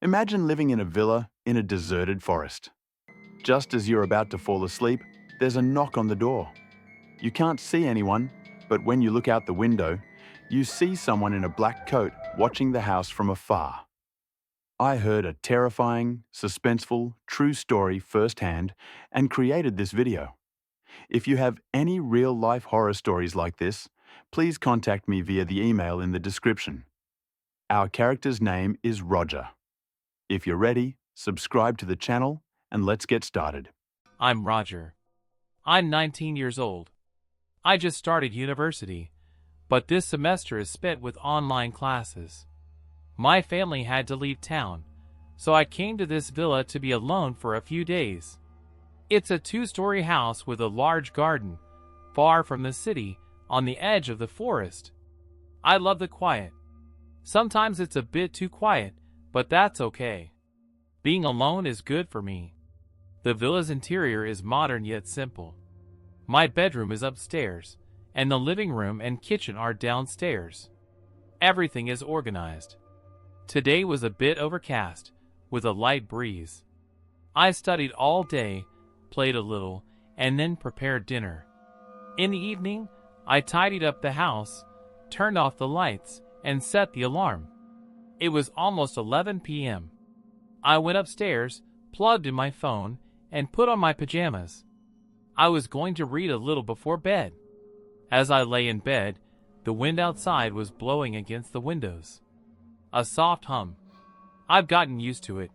Imagine living in a villa in a deserted forest. Just as you're about to fall asleep, there's a knock on the door. You can't see anyone, but when you look out the window, you see someone in a black coat watching the house from afar. I heard a terrifying, suspenseful, true story firsthand and created this video. If you have any real-life horror stories like this, please contact me via the email in the description. Our character's name is Roger. If you're ready, subscribe to the channel and let's get started. I'm Roger. I'm 19 years old. I just started university, but this semester is spent with online classes. My family had to leave town, so I came to this villa to be alone for a few days. It's a 2-story house with a large garden, far from the city, on the edge of the forest. I love the quiet. Sometimes it's a bit too quiet, but that's okay. Being alone is good for me. The villa's interior is modern yet simple. My bedroom is upstairs, and the living room and kitchen are downstairs. Everything is organized. Today was a bit overcast, with a light breeze. I studied all day, played a little, and then prepared dinner. In the evening, I tidied up the house, turned off the lights, and set the alarm. It was almost 11 p.m. I went upstairs, plugged in my phone, and put on my pajamas. I was going to read a little before bed. As I lay in bed, the wind outside was blowing against the windows. A soft hum. I've gotten used to it.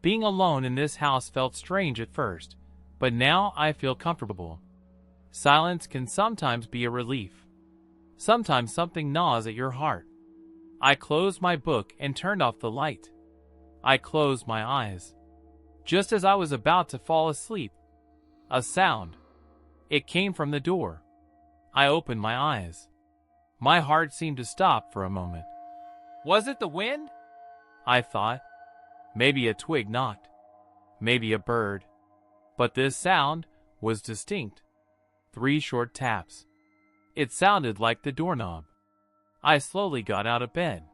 Being alone in this house felt strange at first, but now I feel comfortable. Silence can sometimes be a relief. Sometimes something gnaws at your heart. I closed my book and turned off the light. I closed my eyes. Just as I was about to fall asleep, a sound. It came from the door. I opened my eyes. My heart seemed to stop for a moment. Was it the wind? I thought. Maybe a twig knocked. Maybe a bird. But this sound was distinct. 3 short taps. It sounded like the doorknob. I slowly got out of bed.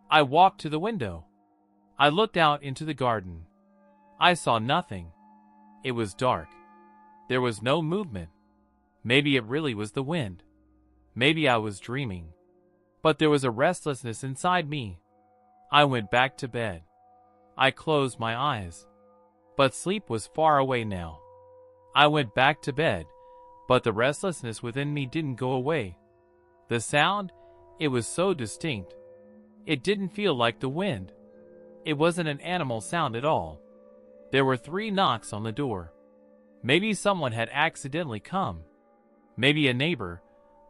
I walked to the window. I looked out into the garden. I saw nothing. It was dark. There was no movement. Maybe it really was the wind. Maybe I was dreaming. But there was a restlessness inside me. I went back to bed. I closed my eyes. But sleep was far away now. I went back to bed, but the restlessness within me didn't go away. The sound, it was so distinct. It didn't feel like the wind. It wasn't an animal sound at all. There were 3 knocks on the door. Maybe someone had accidentally come. Maybe a neighbor,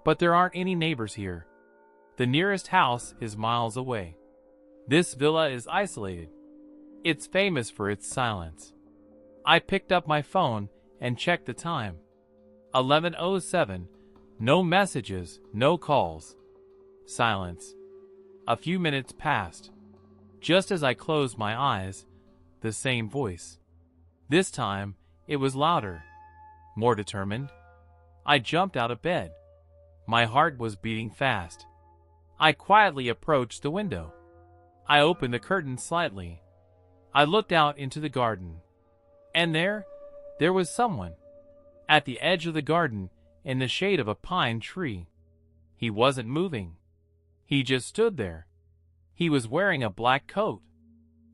but there aren't any neighbors here. The nearest house is miles away. This villa is isolated. It's famous for its silence. I picked up my phone and checked the time. 11:07. No messages, no calls. Silence. A few minutes passed. Just as I closed my eyes, the same voice. This time, it was louder, more determined. I jumped out of bed. My heart was beating fast. I quietly approached the window. I opened the curtain slightly. I looked out into the garden. And there was someone. At the edge of the garden, in the shade of a pine tree. He wasn't moving. He just stood there. He was wearing a black coat.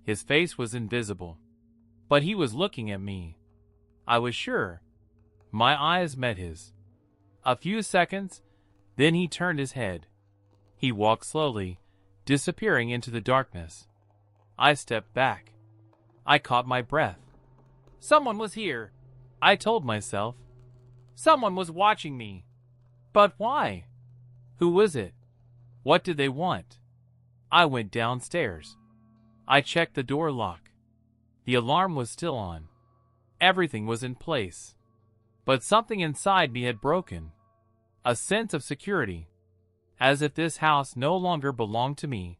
His face was invisible. But he was looking at me. I was sure. My eyes met his. A few seconds, then he turned his head. He walked slowly, disappearing into the darkness. I stepped back. I caught my breath. Someone was here, I told myself. Someone was watching me. But why? Who was it? What did they want? I went downstairs. I checked the door lock. The alarm was still on. Everything was in place. But something inside me had broken. A sense of security. As if this house no longer belonged to me.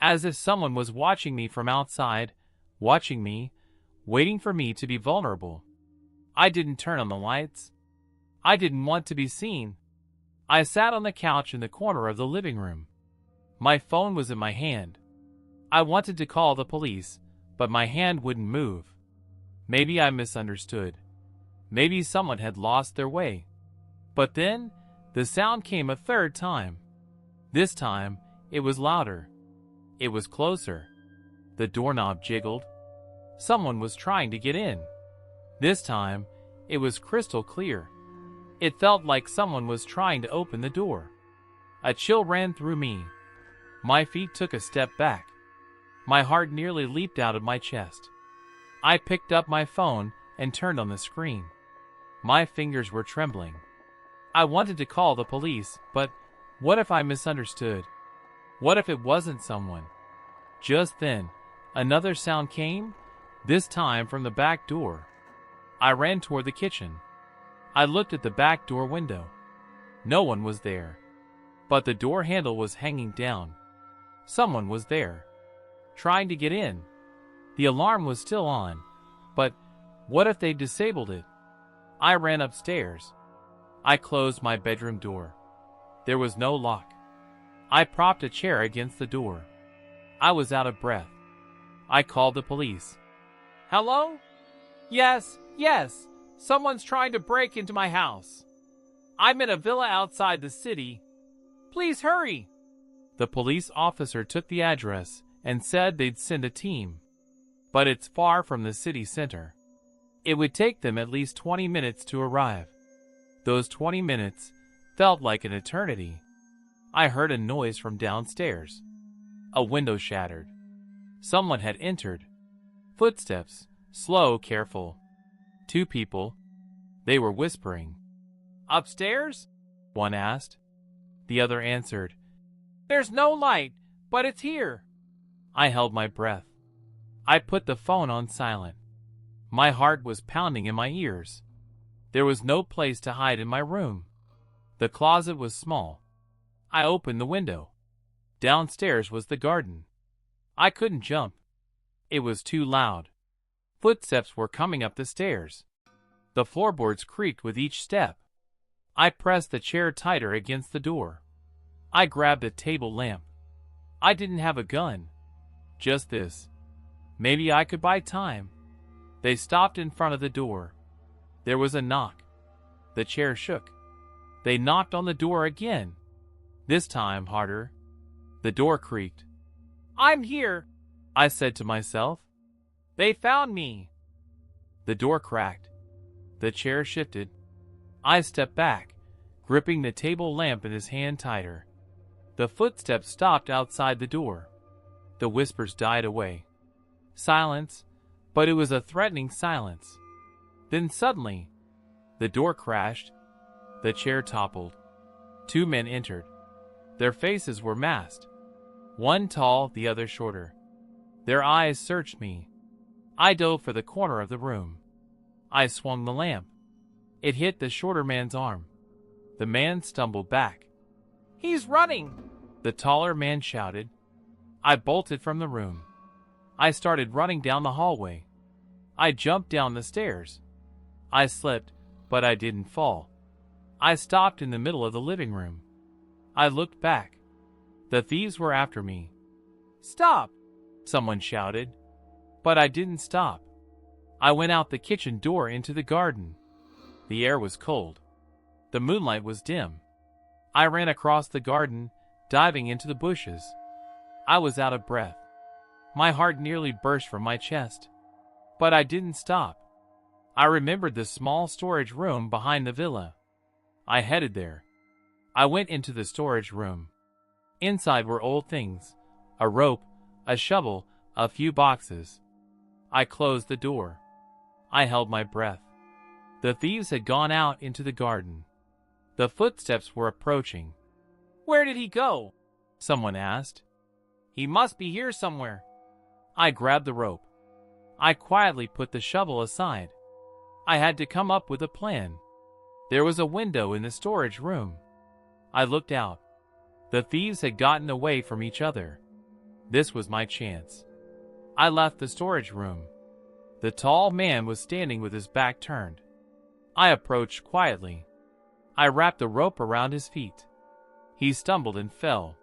As if someone was watching me from outside, watching me, waiting for me to be vulnerable. I didn't turn on the lights. I didn't want to be seen. I sat on the couch in the corner of the living room. My phone was in my hand. I wanted to call the police, but my hand wouldn't move. Maybe I misunderstood. Maybe someone had lost their way. But then, the sound came a third time. This time, it was louder. It was closer. The doorknob jiggled. Someone was trying to get in. This time, it was crystal clear. It felt like someone was trying to open the door. A chill ran through me. My feet took a step back. My heart nearly leaped out of my chest. I picked up my phone and turned on the screen. My fingers were trembling. I wanted to call the police, but what if I misunderstood? What if it wasn't someone? Just then, another sound came, this time from the back door. I ran toward the kitchen. I looked at the back door window. No one was there, but the door handle was hanging down. Someone was there, trying to get in. The alarm was still on, but what if they disabled it? I ran upstairs. I closed my bedroom door. There was no lock. I propped a chair against the door. I was out of breath. I called the police. Hello? Yes, someone's trying to break into my house. I'm in a villa outside the city. Please hurry. The police officer took the address and said they'd send a team. But it's far from the city center. It would take them at least 20 minutes to arrive. Those 20 minutes felt like an eternity. I heard a noise from downstairs. A window shattered. Someone had entered. Footsteps, slow, careful. 2 people. They were whispering. Upstairs? One asked. The other answered. There's no light, but it's here. I held my breath. I put the phone on silent. My heart was pounding in my ears. There was no place to hide in my room. The closet was small. I opened the window. Downstairs was the garden. I couldn't jump. It was too loud. Footsteps were coming up the stairs. The floorboards creaked with each step. I pressed the chair tighter against the door. I grabbed a table lamp. I didn't have a gun. Just this. Maybe I could buy time. They stopped in front of the door. There was a knock. The chair shook. They knocked on the door again. This time harder. The door creaked. I'm here, I said to myself. They found me. The door cracked. The chair shifted. I stepped back, gripping the table lamp in his hand tighter. The footsteps stopped outside the door. The whispers died away. Silence, but it was a threatening silence. Then suddenly, the door crashed. The chair toppled. 2 men entered. Their faces were masked. One tall, the other shorter. Their eyes searched me. I dove for the corner of the room. I swung the lamp. It hit the shorter man's arm. The man stumbled back. He's running! The taller man shouted. I bolted from the room. I started running down the hallway. I jumped down the stairs. I slipped, but I didn't fall. I stopped in the middle of the living room. I looked back. The thieves were after me. Stop! Someone shouted. But I didn't stop. I went out the kitchen door into the garden. The air was cold. The moonlight was dim. I ran across the garden, diving into the bushes. I was out of breath. My heart nearly burst from my chest. But I didn't stop. I remembered the small storage room behind the villa. I headed there. I went into the storage room. Inside were old things, a rope, a shovel, a few boxes. I closed the door. I held my breath. The thieves had gone out into the garden. The footsteps were approaching. Where did he go? Someone asked. He must be here somewhere. I grabbed the rope. I quietly put the shovel aside. I had to come up with a plan. There was a window in the storage room. I looked out. The thieves had gotten away from each other. This was my chance. I left the storage room. The tall man was standing with his back turned. I approached quietly. I wrapped the rope around his feet. He stumbled and fell.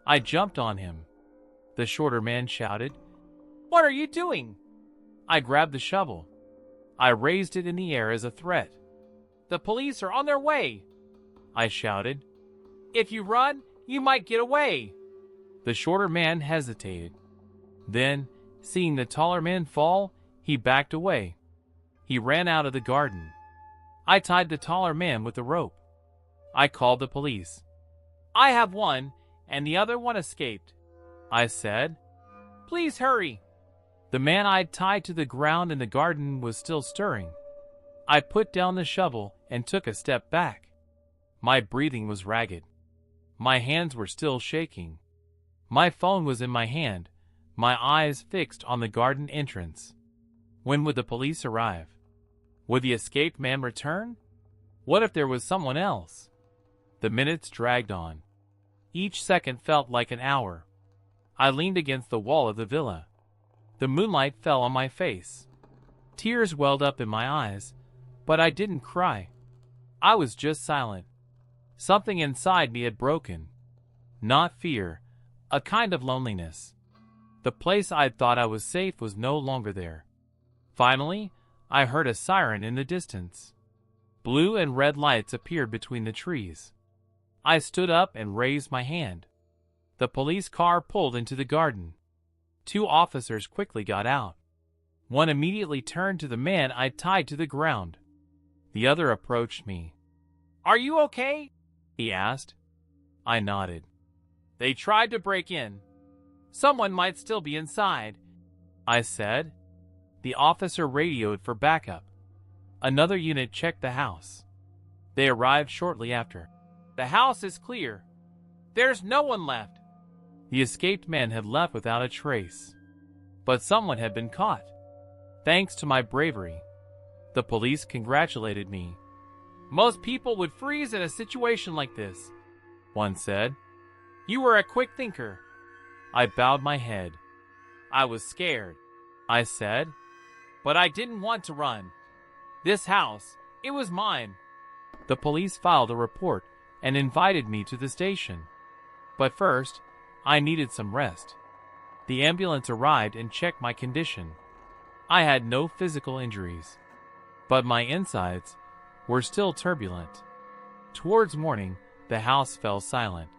I jumped on him. The shorter man shouted. "What are you doing?" I grabbed the shovel. I raised it in the air as a threat. "The police are on their way," I shouted. "If you run, you might get away." The shorter man hesitated. Then, seeing the taller man fall, he backed away. He ran out of the garden. I tied the taller man with a rope. I called the police. "I have one, and the other one escaped," I said. "Please hurry." The man I'd tied to the ground in the garden was still stirring. I put down the shovel and took a step back. My breathing was ragged. My hands were still shaking. My phone was in my hand, my eyes fixed on the garden entrance. When would the police arrive? Would the escaped man return? What if there was someone else? The minutes dragged on. Each second felt like an hour. I leaned against the wall of the villa. The moonlight fell on my face. Tears welled up in my eyes, but I didn't cry. I was just silent. Something inside me had broken. Not fear, a kind of loneliness. The place I'd thought I was safe was no longer there. Finally, I heard a siren in the distance. Blue and red lights appeared between the trees. I stood up and raised my hand. The police car pulled into the garden. 2 officers quickly got out. One immediately turned to the man I'd tied to the ground. The other approached me. "Are you okay?" he asked. I nodded. "They tried to break in. Someone might still be inside," I said. The officer radioed for backup. Another unit checked the house. They arrived shortly after. "The house is clear. There's no one left." The escaped man had left without a trace. But someone had been caught. Thanks to my bravery. The police congratulated me. "Most people would freeze in a situation like this," one said. "You were a quick thinker." I bowed my head. "I was scared," I said. "But I didn't want to run. This house, it was mine." The police filed a report and invited me to the station. But first, I needed some rest. The ambulance arrived and checked my condition. I had no physical injuries, but my insides were still turbulent. Towards morning, the house fell silent.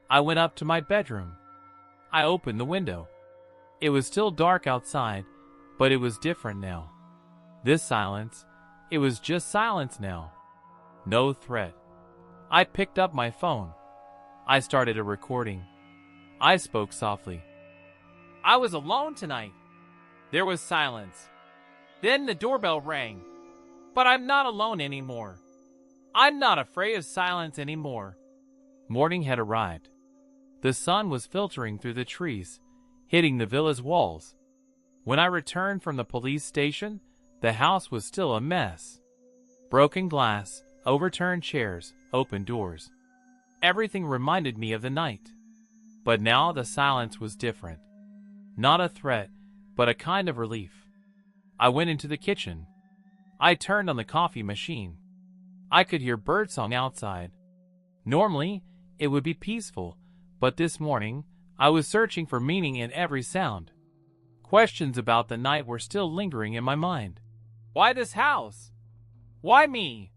I went up to my bedroom. I opened the window. It was still dark outside, but it was different now. This silence, it was just silence now. No threat. I picked up my phone. I started a recording. I spoke softly. "I was alone tonight." There was silence. Then the doorbell rang. "But I'm not alone anymore. I'm not afraid of silence anymore." Morning had arrived. The sun was filtering through the trees, hitting the villa's walls. When I returned from the police station, the house was still a mess. Broken glass, overturned chairs, open doors. Everything reminded me of the night. But now the silence was different. Not a threat, but a kind of relief. I went into the kitchen. I turned on the coffee machine. I could hear birdsong outside. Normally, it would be peaceful, but this morning, I was searching for meaning in every sound. Questions about the night were still lingering in my mind. Why this house? Why me?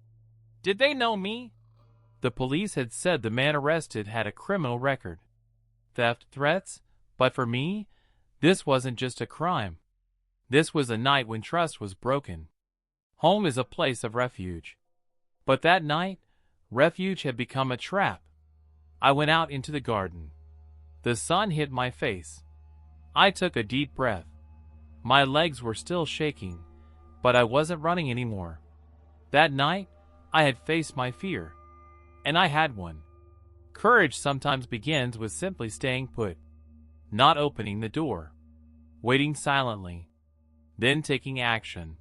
Did they know me? The police had said the man arrested had a criminal record. Theft threats, but for me, this wasn't just a crime. This was a night when trust was broken. Home is a place of refuge. But that night, refuge had become a trap. I went out into the garden. The sun hit my face. I took a deep breath. My legs were still shaking, but I wasn't running anymore. That night, I had faced my fear. And I had one. Courage sometimes begins with simply staying put, not opening the door, waiting silently, then taking action.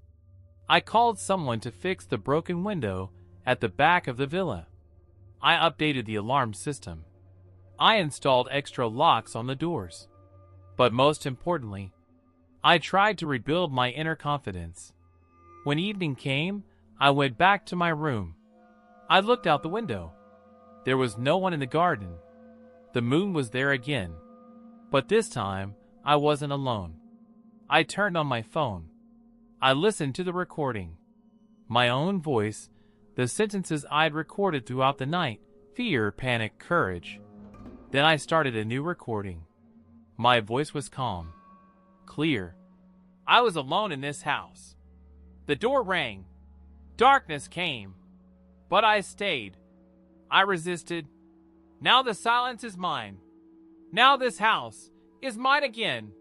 I called someone to fix the broken window at the back of the villa. I updated the alarm system. I installed extra locks on the doors. But most importantly, I tried to rebuild my inner confidence. When evening came, I went back to my room. I looked out the window. There was no one in the garden. The moon was there again. But this time, I wasn't alone. I turned on my phone. I listened to the recording. My own voice, the sentences I'd recorded throughout the night: fear, panic, courage. Then I started a new recording. My voice was calm, clear. I was alone in this house. The door rang. Darkness came. But I stayed. I resisted. Now the silence is mine. Now this house is mine again.